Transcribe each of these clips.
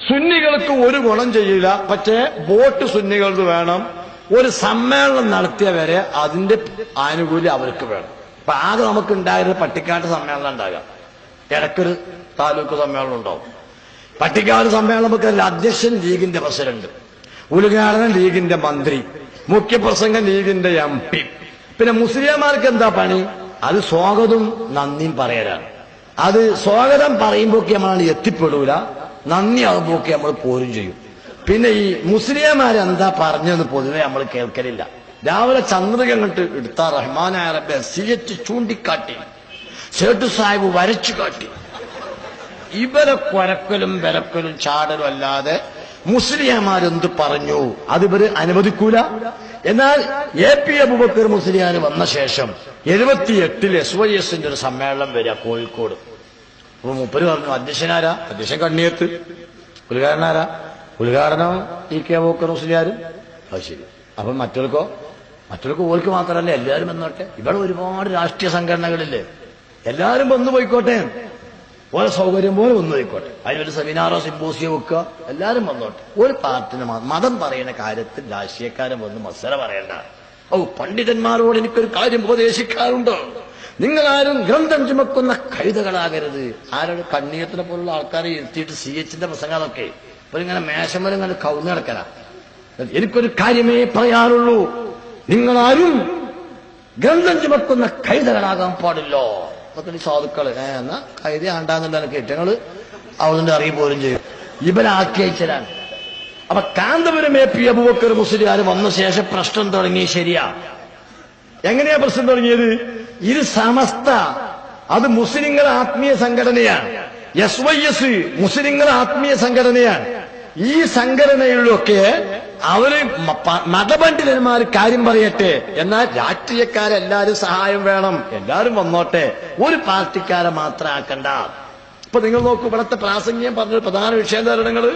സുന്നികൾക്ക് ഒരു ഗുണം ചെയ്യില്ല. പക്ഷേ വോട്ട് സുന്നികൾക്ക് വേണം. ഒരു സമ്മേളനം നടത്തിയ വരെ അതിന്റെ ആനുകൂല്യം അവർക്ക് വേണം. അപ്പൊ ആകെ നമുക്ക് ഉണ്ടായിരുന്ന പട്ടിക്കാട് സമ്മേളനം ഉണ്ടാകാം, ഇടയ്ക്കൊരു താലൂക്ക് സമ്മേളനം ഉണ്ടാവും. പട്ടിക്കാട് സമ്മേളനം നമുക്കല്ല, അധ്യക്ഷൻ ലീഗിന്റെ പ്രസിഡന്റ്, ഉദ്ഘാടനം ലീഗിന്റെ മന്ത്രി, മുഖ്യപ്രസംഗം ലീഗിന്റെ MP. പിന്നെ മുസ്ലിംമാർക്ക് എന്താ പണി? അത് സ്വാഗതവും നന്ദിയും പറയലാണ്. അത് സ്വാഗതം പറയുമ്പോഴൊക്കെ നമ്മളാണ് എത്തിപ്പെടൂല, നന്ദി ആകുമ്പോഴൊക്കെ നമ്മൾ പോരും ചെയ്യും. പിന്നെ ഈ മുസ്ലിംമാരെന്താ പറഞ്ഞെന്ന് പൊതുവെ നമ്മൾ കേൾക്കലില്ല. രാവിലെ ചന്ദ്രിക അങ്ങോട്ട് എടുത്താ റഹ്മാനായ റബ്ബെ CH ചൂണ്ടിക്കാട്ടി, സേട്ടു സാഹിബ് വരച്ചു കാട്ടി, ഇവരെ കൊരക്കലും വിലക്കലും ചാടലും അല്ലാതെ മുസ്ലിംമാരെന്ത് പറഞ്ഞു അത് ഇവര് അനുവദിക്കൂല. എന്നാൽ AP അബൂബക്കർ മുസ്ലിയാർ വന്ന ശേഷം 78 SYSന്റെ ഒരു സമ്മേളനം വരിക കോഴിക്കോട്. അപ്പൊ മൂപ്പര് പറഞ്ഞു, അധ്യക്ഷനാരാ? അധ്യക്ഷൻ കണ്ണിയത്ത്. ഉദ്ഘാടനാരാ? ഉദ്ഘാടനം EK അബൂബക്കർ മുസ്ലിയാർ. അത് ശരി. അപ്പൊ മറ്റവർക്ക് ഓർക്ക് മാത്രമല്ല, എല്ലാവരും വന്നോട്ടെ. ഇവിടെ ഒരുപാട് രാഷ്ട്രീയ സംഘടനകളില്ലേ, എല്ലാവരും വന്നു പോയിക്കോട്ടെ, ഓരോ സൗകര്യം പോലെ വന്നു പോയിക്കോട്ടെ. അതിനൊരു സെമിനാറോ സിമ്പോസിയോ വെക്കുക, എല്ലാവരും വന്നോട്ടെ. ഒരു പാർട്ടിന് മതം പറയുന്ന കാര്യത്തിൽ രാഷ്ട്രീയക്കാരൻ വന്ന് മത്സരം പറയണ്ട. പണ്ഡിതന്മാരോട് എനിക്കൊരു കാര്യം ഉപദേശിക്കാറുണ്ട്, നിങ്ങളാരും ഗ്രന്ഥം ചുമക്കുന്ന കഴുതകളാകരുത്. ആരോട്? കണ്ണീയത്തിനെ പോലുള്ള ആൾക്കാരെ ഇരുത്തിയിട്ട് CHന്റെ പ്രസംഗമൊക്കെ ഇപ്പൊ ഇങ്ങനെ മേശമരം ഇങ്ങനെ കവുന്നു കിടക്കല. എനിക്കൊരു കാര്യമേ പറയാറുള്ളൂ, നിങ്ങളാരും ഗ്രന്ഥം ചുമക്കുന്ന കഴുതകളാകാൻ പാടില്ലോ. അതൊക്കെ സാധുക്കള് എന്നാ കൈതി ആണ്ടാന്നുള്ള കേറ്റങ്ങള് അവന്റെ അറിയ പോലും ചെയ്യും. ഇവരാക്കി അയച്ചലാണ്. അപ്പൊ കാന്തപുരം AP അബൂബക്കർ മുസ്ലിയാർ വന്ന ശേഷം പ്രശ്നം തുടങ്ങി. ശരിയാ. എങ്ങനെയാ പ്രശ്നം തുടങ്ങിയത്? ഇത് സമസ്ത, അത് മുസ്ലിങ്ങളെ ആത്മീയ സംഘടനയാണ്. SYS മുസ്ലിങ്ങളെ ആത്മീയ സംഘടനയാണ്. ഈ സംഘടനയിലൊക്കെ അവര് മതപണ്ഡിതന്മാർ കാര്യം പറയട്ടെ, എന്നാൽ രാഷ്ട്രീയക്കാരെല്ലാരും സഹായം വേണം, എല്ലാരും വന്നോട്ടെ, ഒരു പാർട്ടിക്കാരെ മാത്രം ആക്കണ്ട. ഇപ്പൊ നിങ്ങൾ നോക്കൂ, ഇവിടത്തെ പ്രാസംഗികം പറഞ്ഞൊരു പ്രധാന വിഷയം തരണങ്ങള്,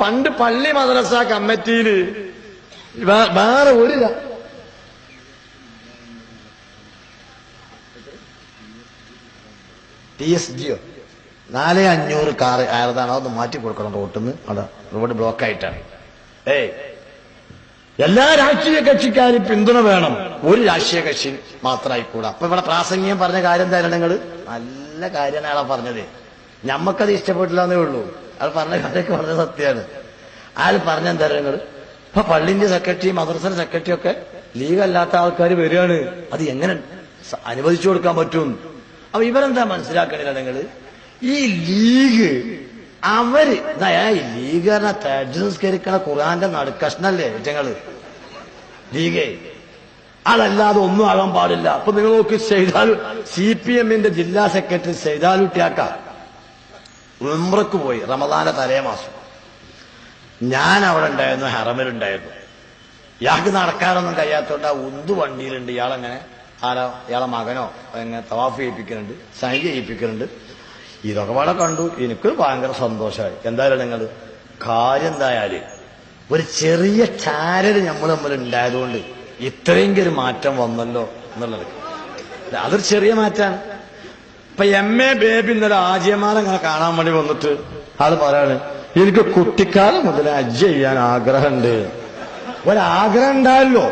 പണ്ട് പള്ളി മദ്രസ കമ്മിറ്റിയിൽ വേറെ ഒരു TSGയോ 4500 കാറ് ആയതാണ്, അതൊന്ന് മാറ്റി കൊടുക്കണം റോട്ടിന്ന്. അവിടെ റോഡ് ബ്ലോക്കായിട്ടാണ്. എല്ലാ രാഷ്ട്രീയ കക്ഷിക്കാരും പിന്തുണ വേണം, ഒരു രാഷ്ട്രീയ കക്ഷി മാത്രമായിക്കൂടാ. അപ്പൊ ഇവിടെ പ്രാസംഗികം പറഞ്ഞ കാര്യം തരണങ്ങള് നല്ല കാര്യമാണ് അയാളെ പറഞ്ഞത്. ഞമ്മക്കത് ഇഷ്ടപ്പെട്ടില്ല എന്നേ ഉള്ളൂ. അയാൾ പറഞ്ഞ കാര്യമൊക്കെ വളരെ സത്യമാണ്. അയാൾ പറഞ്ഞ തരണങ്ങള് ഇപ്പൊ പള്ളിന്റെ സെക്രട്ടറി, മദ്രസ സെക്രട്ടറി ഒക്കെ ലീഗ് അല്ലാത്ത ആൾക്കാർ വരികയാണ്. അത് എങ്ങനെ അനുവദിച്ചു കൊടുക്കാൻ പറ്റും? അപ്പൊ ഇവരെന്താ മനസ്സിലാക്കണില്ല നിങ്ങള്? ഈ ലീഗ് അവര് ലീഗ് പറഞ്ഞ തഹജ്ജുദ് നിസ്കരിക്കണ ഖുർആന്റെ നടുക്കഷ്ണല്ലേ ഞങ്ങള് ലീഗേ, അതല്ലാതെ ഒന്നും ആകാൻ പാടില്ല. അപ്പൊ നിങ്ങൾ നോക്കി, CPMന്റെ ജില്ലാ സെക്രട്ടറി സൈദാലുട്ടിയാക്ക ഉംറക്ക് പോയി റമദാന്റെ തലേ മാസം. ഞാൻ അവിടെ ഉണ്ടായിരുന്നു, ഹറമിലുണ്ടായിരുന്നു. ഇയാൾക്ക് നടക്കാനൊന്നും കഴിയാത്തോണ്ട് ആ ഉന്തു വണ്ടിയിലുണ്ട്. ഇയാളെങ്ങനെ ഇയാളെ മകനോ എങ്ങനെ തവാഫ് ചെയ്യിപ്പിക്കുന്നുണ്ട്, സൈൻ ചെയ്യിപ്പിക്കുന്നുണ്ട്. ഇതൊക്കെ വളരെ കണ്ടു. എനിക്ക് ഭയങ്കര സന്തോഷമായി. എന്തായാലും നിങ്ങൾ കാര്യം എന്തായാലും ഒരു ചെറിയ ചാരര് നമ്മൾ തമ്മിൽ ഉണ്ടായതുകൊണ്ട് ഇത്രയെങ്കിലും ഒരു മാറ്റം വന്നല്ലോ എന്നുള്ളത്, അതൊരു ചെറിയ മാറ്റാണ്. ഇപ്പൊ MA ബേബി ഇന്നലെ ആജിയമാരെ അങ്ങനെ കാണാൻ വേണ്ടി വന്നിട്ട് ആള് പറയാണ്, എനിക്ക് കുട്ടിക്കാലം മുതൽ ഹജ്ജ് ചെയ്യാൻ ആഗ്രഹമുണ്ട്. ഒരാഗ്രഹം ഉണ്ടായല്ലോ,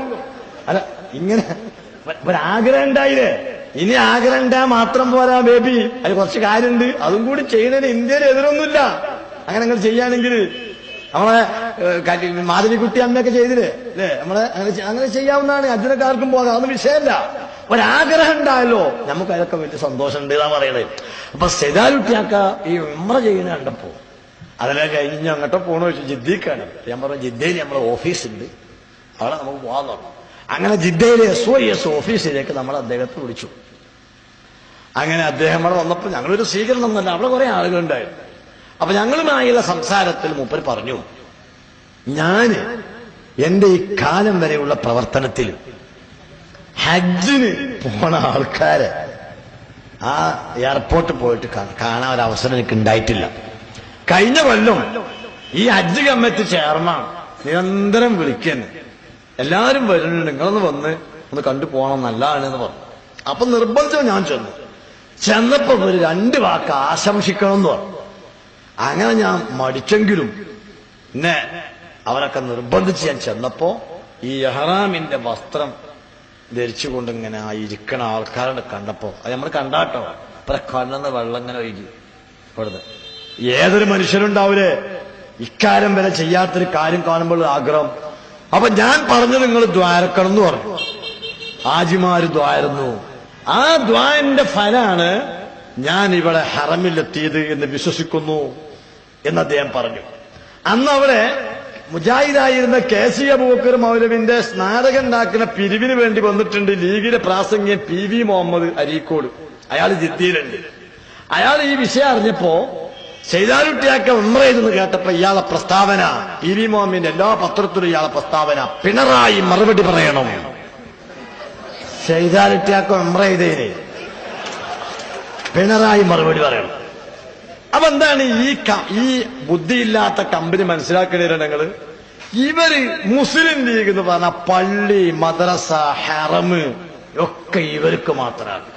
അല്ല ഇങ്ങനെ ഒരാഗ്രഹം ഉണ്ടായില്ലേ, ഇനി ആഗ്രഹം ഉണ്ടായാൽ മാത്രം പോരാ ബേബി, അതിൽ കുറച്ച് കാര്യമുണ്ട്. അതും കൂടി ചെയ്യുന്നതിന് ഇന്ത്യയിൽ എതിരൊന്നുമില്ല. അങ്ങനെ നിങ്ങൾ ചെയ്യുകയാണെങ്കിൽ നമ്മളെ മാധവിക്കുട്ടി അമ്മയൊക്കെ ചെയ്തില്ലേ അല്ലേ, നമ്മളെ അങ്ങനെ ചെയ്യാവുന്നതാണ്. അതിനൊക്കെ ആർക്കും പോകാം, അതൊന്നും വിഷയമല്ല. ഒരാഗ്രഹം ഉണ്ടായല്ലോ, നമുക്ക് അതൊക്കെ വലിയ സന്തോഷം ഉണ്ട് എന്നാ പറയണേ. അപ്പൊ സൈദാലുട്ടിയാക്ക ഈ ഉംറ ചെയ്യുന്ന കണ്ടപ്പോ അതിനെ കഴിഞ്ഞ് അങ്ങോട്ടോ പോണോ ചോദിച്ചു, ജിദ്ദീക്കാണ്. ഞാൻ പറഞ്ഞു, ജിദ്ദയിൽ നമ്മളെ ഓഫീസുണ്ട്, അവിടെ നമുക്ക് പോകാൻ തുടങ്ങും. അങ്ങനെ ജിദ്ദയിലെ SYS ഓഫീസിലേക്ക് നമ്മൾ അദ്ദേഹത്തെ വിളിച്ചു. അങ്ങനെ അദ്ദേഹം അവിടെ വന്നപ്പോൾ ഞങ്ങളൊരു സ്വീകരണം ഒന്നല്ല, അവിടെ കുറെ ആളുകളുണ്ടായിരുന്നു. അപ്പൊ ഞങ്ങളുമായുള്ള സംസാരത്തിൽ മൂപ്പര് പറഞ്ഞു, ഞാന് എന്റെ ഈ കാലം വരെയുള്ള പ്രവർത്തനത്തിൽ ഹജ്ജിന് പോണ ആൾക്കാരെ ആ എയർപോർട്ടിൽ പോയിട്ട് കാണാൻ ഒരു അവസരം എനിക്ക് ഉണ്ടായിട്ടില്ല. കഴിഞ്ഞ കൊല്ലം ഈ ഹജ്ജ് കമ്മിറ്റി ചെയർമാൻ നിരന്തരം വിളിക്കുന്നു, എല്ലാരും വരുന്നുണ്ട്, നിങ്ങളൊന്ന് വന്ന് ഒന്ന് കണ്ടു പോകണം, നല്ലതാണെന്ന് പറഞ്ഞു. അപ്പൊ നിർബന്ധിച്ചോ ഞാൻ ചെന്നപ്പോ ഒരു 2 വാക്ക് ആശംസിക്കണം എന്ന് പറഞ്ഞു. അങ്ങനെ ഞാൻ മടിച്ചെങ്കിലും എന്നെ അവരൊക്കെ നിർബന്ധിച്ച് ഞാൻ ചെന്നപ്പോ ഈ ഇഹ്റാമിന്റെ വസ്ത്രം ധരിച്ചുകൊണ്ട് ഇങ്ങനെ ആ ഇരിക്കണ ആൾക്കാരെ കണ്ടപ്പോ അത് നമ്മൾ കണ്ടാട്ടോ ഇപ്പൊ കണ്ണെന്ന് വെള്ളം ഇങ്ങനെ ഒഴുകി ഇപ്പോഴത്തെ ഏതൊരു മനുഷ്യനുണ്ടാവൂലേ ഇക്കാര്യം വരെ ചെയ്യാത്തൊരു കാര്യം കാണുമ്പോൾ ആഗ്രഹം. അപ്പൊ ഞാൻ പറഞ്ഞു നിങ്ങൾ ദ്വാരക്കണം എന്ന് പറഞ്ഞു. ഹാജിമാര് ദ്വാരുന്നു. ആ ദ്വാന്റെ ഫലാണ് ഞാൻ ഇവിടെ ഹറമിലെത്തിയത് എന്ന് വിശ്വസിക്കുന്നു എന്ന് അദ്ദേഹം പറഞ്ഞു. അന്ന് അവിടെ മുജാഹിദായിരുന്ന കെ.സി. അബൂബക്കർ മൗലവിന്റെ സ്മാരകം ഉണ്ടാക്കുന്ന പിരിവിന് വേണ്ടി വന്നിട്ടുണ്ട് ലീഗിലെ പ്രാസംഗികൻ പി.വി. മുഹമ്മദ് അരീക്കോട്. അയാൾ ജിദ്ദയിലുണ്ട്. അയാൾ ഈ വിഷയം അറിഞ്ഞപ്പോ ചെയ്താലുട്ടിയാക്ക ഉംറ ചെയ്തെന്ന് കേട്ടപ്പോ ഇയാളെ പ്രസ്താവന, പി.വി. മുഹമ്മദിന്റെ എല്ലാ പത്രത്തിലും ഇയാളെ പ്രസ്താവന, പിണറായി മറുപടി പറയണം. ചെയ്താലുട്ടിയാക്ക ഉംറ ചെയ്തേന് പിണറായി മറുപടി പറയണം. അപ്പൊ എന്താണ് ഈ ബുദ്ധിയില്ലാത്ത കമ്പനി മനസ്സിലാക്കണേ ഞങ്ങള്? ഇവര് മുസ്ലിം ലീഗ് എന്ന് പറഞ്ഞ പള്ളി, മദ്രസ, ഹറമ് ഒക്കെ ഇവർക്ക് മാത്രമാണ്.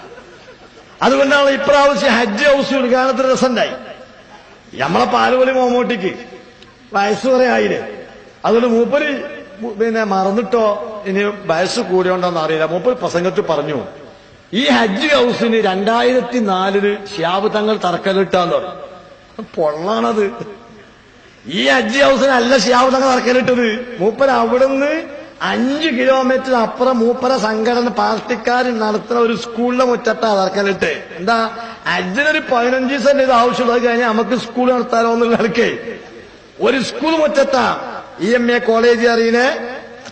അതുകൊണ്ടാണ് ഇപ്രാവശ്യം ഹജ്ജ് ഹൗസ് ഉദ്ഘാടനത്തിന് രസമുണ്ടായി. നമ്മളെ പാലുപൊലി മോമോട്ടിക്ക് വയസ്സ് കുറെ ആയില്ലേ. അതുകൊണ്ട് മൂപ്പര് മറന്നിട്ടോ ഇനി വയസ്സ് കൂടിയോണ്ടോന്ന് അറിയില്ല. മൂപ്പര് പ്രസംഗത്തിൽ പറഞ്ഞു ഈ ഹജ്ജ് ഹൗസിന് 2004 ശിഹാബ് തങ്ങൾ തറക്കല്ലിട്ടാന്ന് പറഞ്ഞു. പൊള്ളാണത്. ഈ ഹജ്ജ് ഹൗസിന് അല്ല ശിഹാബ് തങ്ങൾ തറക്കല്ലിട്ടത്. മൂപ്പര് അവിടുന്ന് 5 കിലോമീറ്റർ അപ്പുറം മൂപ്പര സംഘടന പാർട്ടിക്കാർ നടത്തുന്ന ഒരു സ്കൂളിലെ മുറ്റത്താ തറക്കല്ലിട്ട്. എന്താ ഹജ്ജിനൊരു 15 ദിവസം ഇത് ആവശ്യമുള്ളത് കഴിഞ്ഞാൽ നമുക്ക് സ്കൂൾ നടത്താനോ എന്നുള്ള നിലയ്ക്ക് ഒരു സ്കൂൾ മുറ്റത്താ EMA കോളേജ് അറിയുന്നേ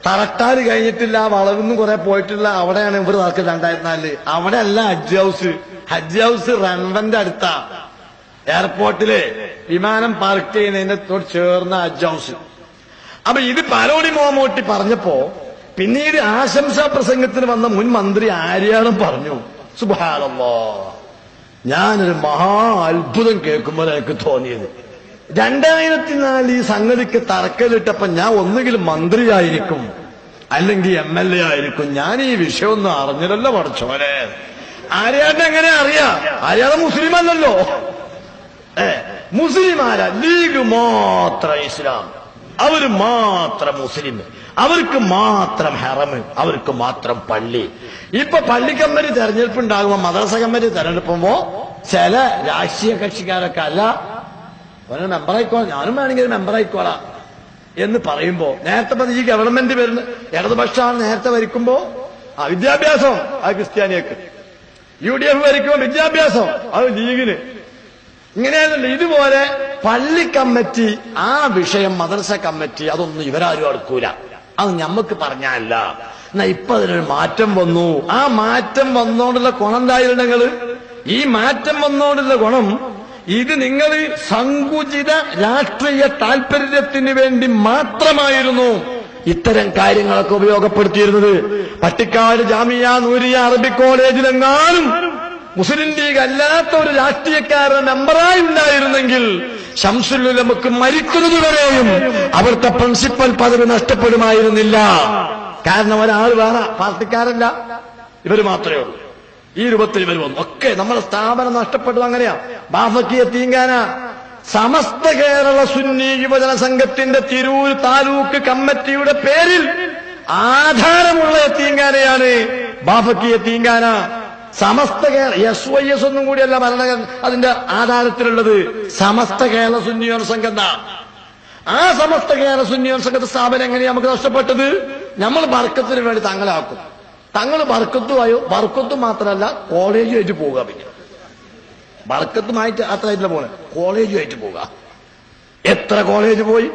തറട്ടാറ് കഴിഞ്ഞിട്ടില്ല, വളവിന്ന് കുറെ പോയിട്ടില്ല. അവിടെയാണ് ഇവർ നടക്കുന്നത് 2004. അവിടെ അല്ല ഹജ്ജ് ഹൗസ്. ഹജ്ജ് ഹൗസ് റൺവന്റെ അടുത്താ, എയർപോർട്ടില് വിമാനം പാർക്ക് ചെയ്യുന്നതിന്റെ തൊട്ട് ചേർന്ന ഹജ്ജ് ഹൗസ്. അപ്പൊ ഇത് പാലോടി മോമോട്ടി പറഞ്ഞപ്പോ പിന്നീട് ആശംസാ പ്രസംഗത്തിന് വന്ന മുൻ മന്ത്രി ആര്യാളും പറഞ്ഞു, സുബ്ഹാനല്ലാഹ്, ഞാനൊരു മഹാ അത്ഭുതം കേൾക്കുമ്പോൾ എനിക്ക് തോന്നിയത് 2004 ഈ സംഗതിക്ക് തറക്കല്ലിട്ടപ്പോ ഞാൻ ഒന്നുകിൽ മന്ത്രിയായിരിക്കും അല്ലെങ്കിൽ MLA ആയിരിക്കും. ഞാൻ ഈ വിഷയമൊന്നും അറിഞ്ഞില്ലല്ലോ പഠിച്ചോനെ. ആര്യാണ്ട് എങ്ങനെ അറിയാം? ആര്യാളെ മുസ്ലിം അല്ലല്ലോ. മുസ്ലിം ആരാ? ലീഗ് മാത്രം ഇസ്ലാം, അവര് മാത്രം മുസ്ലിം, അവർക്ക് മാത്രം ഹറമ്, അവർക്ക് മാത്രം പള്ളി. ഇപ്പൊ പള്ളി കമ്മിറ്റി തെരഞ്ഞെടുപ്പ് ഉണ്ടാകുമ്പോ, മദ്രസ കമ്മിറ്റി തെരഞ്ഞെടുപ്പുമ്പോ ചില രാഷ്ട്രീയ കക്ഷിക്കാരൊക്കെ അല്ല അവനെ മെമ്പറായിക്കോളാം, ഞാനും വേണമെങ്കിൽ മെമ്പറായിക്കോളാം എന്ന് പറയുമ്പോ നേരത്തെ ഈ ഗവൺമെന്റ് വരുന്ന ഇടതുപക്ഷമാണ് നേരത്തെ ഭരിക്കുമ്പോ വിദ്യാഭ്യാസം അത് ക്രിസ്ത്യാനിയക്ക്, UDF ഭരിക്കുമ്പോ വിദ്യാഭ്യാസം അത് ലീഗിന്. ഇങ്ങനെയല്ലല്ലോ. ഇതുപോലെ പള്ളി കമ്മിറ്റി, ആ വിഷയം മദ്രസ കമ്മിറ്റി, അതൊന്നും ഇവരാരും അടുക്കൂല. അത് ഞമ്മക്ക് പറഞ്ഞല്ല. എന്നാ ഇപ്പൊ അതിനൊരു മാറ്റം വന്നു. ആ മാറ്റം വന്നോണ്ടുള്ള ഗുണം എന്തായിരുന്നെങ്കിൽ, ഈ മാറ്റം വന്നോണ്ടുള്ള ഗുണം ഇത് നിങ്ങൾ സങ്കുചിത രാഷ്ട്രീയ താൽപര്യത്തിന് വേണ്ടി മാത്രമായിരുന്നു ഇത്തരം കാര്യങ്ങളൊക്കെ ഉപയോഗപ്പെടുത്തിയിരുന്നത്. പട്ടിക്കാട് ജാമിയ നൂരിയ അറബിക് കോളേജിലെങ്ങാനും മുസ്ലിം ലീഗ് അല്ലാത്ത ഒരു രാഷ്ട്രീയക്കാരൻ മെമ്പറായി ഉണ്ടായിരുന്നെങ്കിൽ ശംസുൽ ഉലമക്ക് മരിക്കുന്നതുവരെയും അവിടുത്തെ പ്രിൻസിപ്പൽ പദവി നഷ്ടപ്പെടുമായിരുന്നില്ല. കാരണം ഒരാൾ വേറെ പാർട്ടിക്കാരല്ല, ഇവര് മാത്രമേ ഉള്ളൂ. ഈ രൂപത്തിൽ ഇവർ വന്നു. ഒക്കെ നമ്മുടെ സ്ഥാപനം നഷ്ടപ്പെട്ടത് അങ്ങനെയാ. ബാഫക്കി യത്തീംഖാന സമസ്ത കേരള സുന്നി യുവജന സംഘത്തിന്റെ തിരൂർ താലൂക്ക് കമ്മിറ്റിയുടെ പേരിൽ ആധാരമുള്ള യത്തീംഖാനയാണ് ബാഫക്കി യത്തീംഖാന. സമസ്ത കേരള SYS ഒന്നും കൂടിയല്ല ഭരണഘടന അതിന്റെ ആധാരത്തിലുള്ളത്. സമസ്ത കേരള സുന്നി യുവജന സംഘം. ആ സമസ്ത കേരള സുന്നി യുവജന സംഘത്തെ സ്ഥാപനം എങ്ങനെയാ നമുക്ക് നഷ്ടപ്പെട്ടത്? നമ്മൾ ബർക്കത്തിന് വേണ്ടി തങ്ങളാക്കും. തങ്ങൾ ബർക്കത്തുമായോ, ബർക്കത്തും മാത്രമല്ല കോളേജുമായിട്ട് പോവുക. പിന്നെ ബർക്കത്തുമായിട്ട് അത്രയായിട്ടില്ല പോണേ, കോളേജുമായിട്ട് പോവുക. എത്ര കോളേജ് പോയി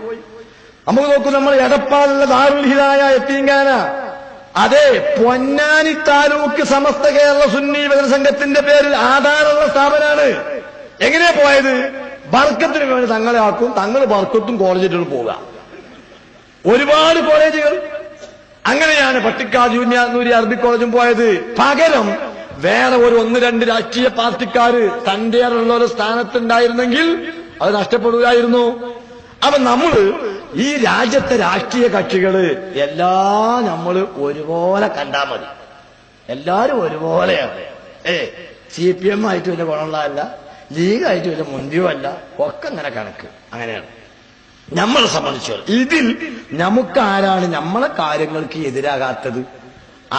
നമുക്ക് നോക്കൂ. നമ്മൾ എടപ്പാടുള്ള ദാറുൽ ഹിദായ യത്തീംഖാന, അതെ പൊന്നാനി താലൂക്ക് സമസ്ത കേരള സുന്നി യുവജന സംഘത്തിന്റെ പേരിൽ ആധാരമുള്ള സ്ഥാപനമാണ്. എങ്ങനെയാ പോയത്? ബർക്കത്തിന് വേണ്ടി തങ്ങളെ ആക്കും, തങ്ങൾ ബർക്കത്തും കോളേജിലും പോവുക. ഒരുപാട് കോളേജുകൾ അങ്ങനെയാണ്. പട്ടിക്കാട് ജൂനിയർ നൂരി അറബിക് കോളേജും പോയത്. പകരം വേറെ ഒരു 1-2 രാഷ്ട്രീയ പാർട്ടിക്കാര് തന്റെ ഉള്ള ഒരു സ്ഥാനത്തുണ്ടായിരുന്നെങ്കിൽ അത് നഷ്ടപ്പെടില്ലായിരുന്നു. അപ്പൊ നമ്മള് ഈ രാജ്യത്തെ രാഷ്ട്രീയ കക്ഷികള് എല്ലാം നമ്മള് ഒരുപോലെ കണ്ടാൽ മതി. എല്ലാരും ഒരുപോലെയാണ്. CPM ആയിട്ട് വലിയ ഗുണമുള്ളതല്ല, ലീഗായിട്ട് വലിയ മുന്തിയോ അല്ല, ഒക്കെ അങ്ങനെ കണക്ക്. അങ്ങനെയാണ് നമ്മളെ സംബന്ധിച്ചു. ഇതിൽ നമുക്കാരാണ് നമ്മളെ കാര്യങ്ങൾക്ക് എതിരാകാത്തത്?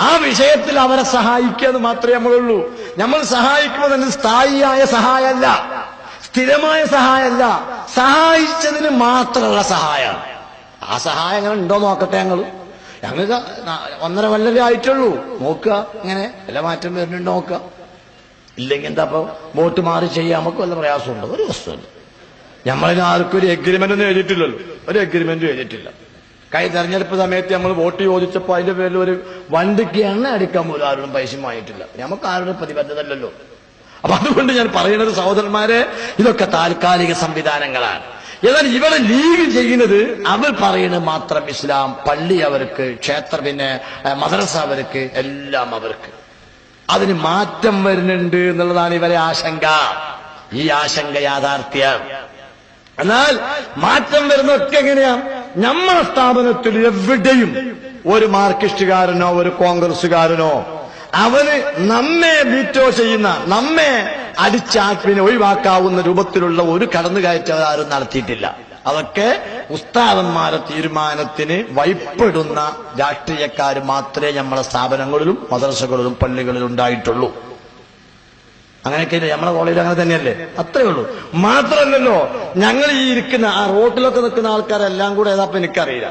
ആ വിഷയത്തിൽ അവരെ സഹായിക്കുക എന്ന് മാത്രമേ നമ്മളുള്ളൂ. നമ്മൾ സഹായിക്കുമ്പോൾ തന്നെ സ്ഥായിയായ സഹായമല്ല, സ്ഥിരമായ സഹായമല്ല, സഹായിച്ചതിന് മാത്രമുള്ള സഹായമാണ്. ആ സഹായം അങ്ങനെ ഉണ്ടോ നോക്കട്ടെ. ഞങ്ങൾക്ക് 1.5 കൊല്ലമേ ആയിട്ടുള്ളൂ. നോക്കുക ഇങ്ങനെ എല്ലാ മാറ്റം വരുന്നുണ്ടോ നോക്കുക. ഇല്ലെങ്കിൽ എന്താ ഇപ്പൊ വോട്ട് മാറി ചെയ്യാൻ നമുക്ക് വല്ല പ്രയാസമുണ്ടോ? ഒരു വസ്തുണ്ട്. നമ്മളിന് ആർക്കും ഒരു എഗ്രിമെന്റ് ഒന്നും എഴുതിയിട്ടില്ലല്ലോ. ഒരു എഗ്രിമെന്റും എഴുതിയിട്ടില്ല. തെരഞ്ഞെടുപ്പ് സമയത്ത് നമ്മൾ വോട്ട് ചോദിച്ചപ്പോൾ അതിന്റെ പേരിൽ ഒരു വണ്ടിക്ക് എണ്ണ അടിക്കാൻ പോലും ആരോടും പൈസ വാങ്ങിയിട്ടില്ല. നമുക്ക് ആരുടെ പ്രതിബദ്ധതല്ലോ. അപ്പൊ അതുകൊണ്ട് ഞാൻ പറയുന്നത് സഹോദരന്മാരെ, ഇതൊക്കെ താൽക്കാലിക സംവിധാനങ്ങളാണ്. എന്നാൽ ഇവിടെ ലീഗ് ചെയ്യുന്നത് അവർ പറയുന്നത് മാത്രം ഇസ്ലാം, പള്ളി അവർക്ക്, മദ്രസ അവർക്ക്, എല്ലാം അവർക്ക്. അതിന് മാറ്റം വരുന്നുണ്ട് എന്നുള്ളതാണ് ഇവരെ ആശങ്ക. ഈ ആശങ്ക യാഥാർത്ഥ്യം. എന്നാൽ മാറ്റം വരുന്നതൊക്കെ എങ്ങനെയാ? നമ്മളെ സ്ഥാപനത്തിൽ എവിടെയും ഒരു മാർക്സിസ്റ്റുകാരനോ ഒരു കോൺഗ്രസുകാരനോ അവന് നമ്മെ വീറ്റോ ചെയ്യുന്ന, നമ്മെ അടിച്ചാക്കിനെ ഒഴിവാക്കാവുന്ന രൂപത്തിലുള്ള ഒരു കടന്നുകയറ്റം ആരും നടത്തിയിട്ടില്ല. അതൊക്കെ ഉസ്താദന്മാരെ തീരുമാനത്തിന് വഴിപ്പെടുന്ന രാഷ്ട്രീയക്കാർ മാത്രമേ നമ്മളെ സ്ഥാപനങ്ങളിലും മദ്രസകളിലും പള്ളികളിലും ഉണ്ടായിട്ടുള്ളൂ. അങ്ങനെയൊക്കെ നമ്മളെ കോളേജിൽ അങ്ങനെ തന്നെയല്ലേ? അത്രേ ഉള്ളൂ. മാത്രമല്ലല്ലോ, ഞങ്ങൾ ഈ ഇരിക്കുന്ന ആ റോട്ടിലൊക്കെ നിൽക്കുന്ന ആൾക്കാരെല്ലാം കൂടെ ഏതാപ്പം എനിക്കറിയില്ല.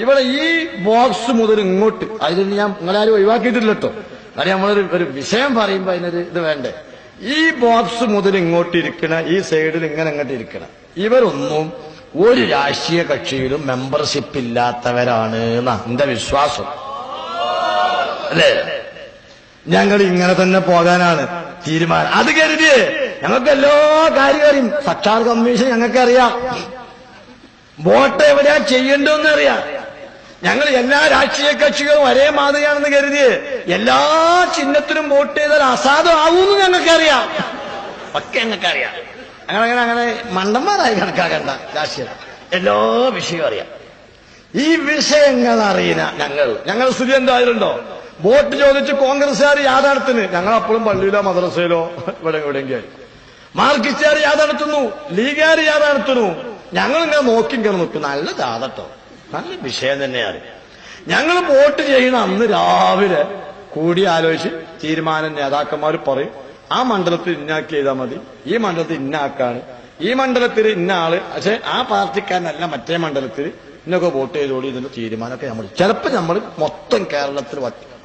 ഇവിടെ ഈ ബോക്സ് മുതൽ ഇങ്ങോട്ട്, അതിൽ ഞാൻ നിങ്ങളാരും ഒഴിവാക്കിയിട്ടില്ല കേട്ടോ. കാര്യം നമ്മളൊരു വിഷയം പറയുമ്പോ അതിനൊരു ഇത് വേണ്ടേ. ഈ ബോക്സ് മുതൽ ഇങ്ങോട്ട് ഇരിക്കണ, ഈ സൈഡിൽ ഇങ്ങനെ അങ്ങോട്ട് ഇരിക്കണം, ഇവരൊന്നും ഒരു രാഷ്ട്രീയ കക്ഷിയിലും മെമ്പർഷിപ്പ് ഇല്ലാത്തവരാണ് എന്നാ എന്റെ വിശ്വാസം. അല്ലേ? ഞങ്ങൾ ഇങ്ങനെ തന്നെ പോകാനാണ് തീരുമാനം. അത് കരുതിയേ ഞങ്ങൾക്ക് എല്ലാ കാര്യം അറിയും. സർക്കാർ കമ്മീഷൻ ഞങ്ങൾക്കറിയാം. വോട്ട് എവിടെയാ ചെയ്യേണ്ടതെന്ന് അറിയാം. ഞങ്ങൾ എല്ലാ രാഷ്ട്രീയ കക്ഷികളും ഒരേ മാതൃകയാണെന്ന് കരുതിയേ എല്ലാ ചിഹ്നത്തിനും വോട്ട് ചെയ്താൽ അസാധുവാകുമെന്ന് ഞങ്ങൾക്കറിയാം. ഒക്കെ ഞങ്ങൾക്കറിയാം. അങ്ങനെ മണ്ടന്മാരായി കണക്കാക്കണ്ട. രാഷ്ട്രീയം എല്ലാ വിഷയവും അറിയാം. ഈ വിഷയങ്ങൾ അറിയുന്ന ഞങ്ങൾ സ്ഥിതി എന്തായാലുണ്ടോ? വോട്ട് ചോദിച്ച് കോൺഗ്രസ്സുകാർ യാഥാർത്ഥ്യത്തിന് ഞങ്ങൾ അപ്പോഴും പള്ളിയിലോ മദ്രസയിലോ എവിടെയെങ്കിലും. മാർക്സിസ്റ്റുകാർ യാഥാർത്ഥ്യന്നു, ലീഗുകാർ യാഥാർത്ഥ്യന്നു. ഞങ്ങളിങ്ങനെ നോക്കിങ്ങനെ നോക്കും. നല്ല ജാഥട്ടോ, നല്ല വിഷയം തന്നെയാണ്. ഞങ്ങൾ വോട്ട് ചെയ്യണ അന്ന് രാവിലെ കൂടി ആലോചിച്ച് തീരുമാനം നേതാക്കന്മാർ പറയും. ആ മണ്ഡലത്തിൽ ഇന്നാക്കി ചെയ്താൽ മതി, ഈ മണ്ഡലത്തിൽ ഇന്നാക്കാണ്, ഈ മണ്ഡലത്തിൽ ഇന്ന ആള്, പക്ഷെ ആ പാർട്ടിക്കാരനല്ല മറ്റേ മണ്ഡലത്തിൽ ഇന്നൊക്കെ വോട്ട് ചെയ്തോളി. ഇതിന്റെ തീരുമാനമൊക്കെ ചിലപ്പോൾ നമ്മൾ മൊത്തം കേരളത്തിൽ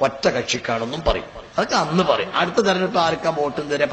ഒറ്റ കക്ഷിക്കാണെന്നും പറയും. അതൊക്കെ അന്ന് പറയും. അടുത്ത തെരഞ്ഞെടുപ്പ് ആർക്കാ വോട്ടും തരെ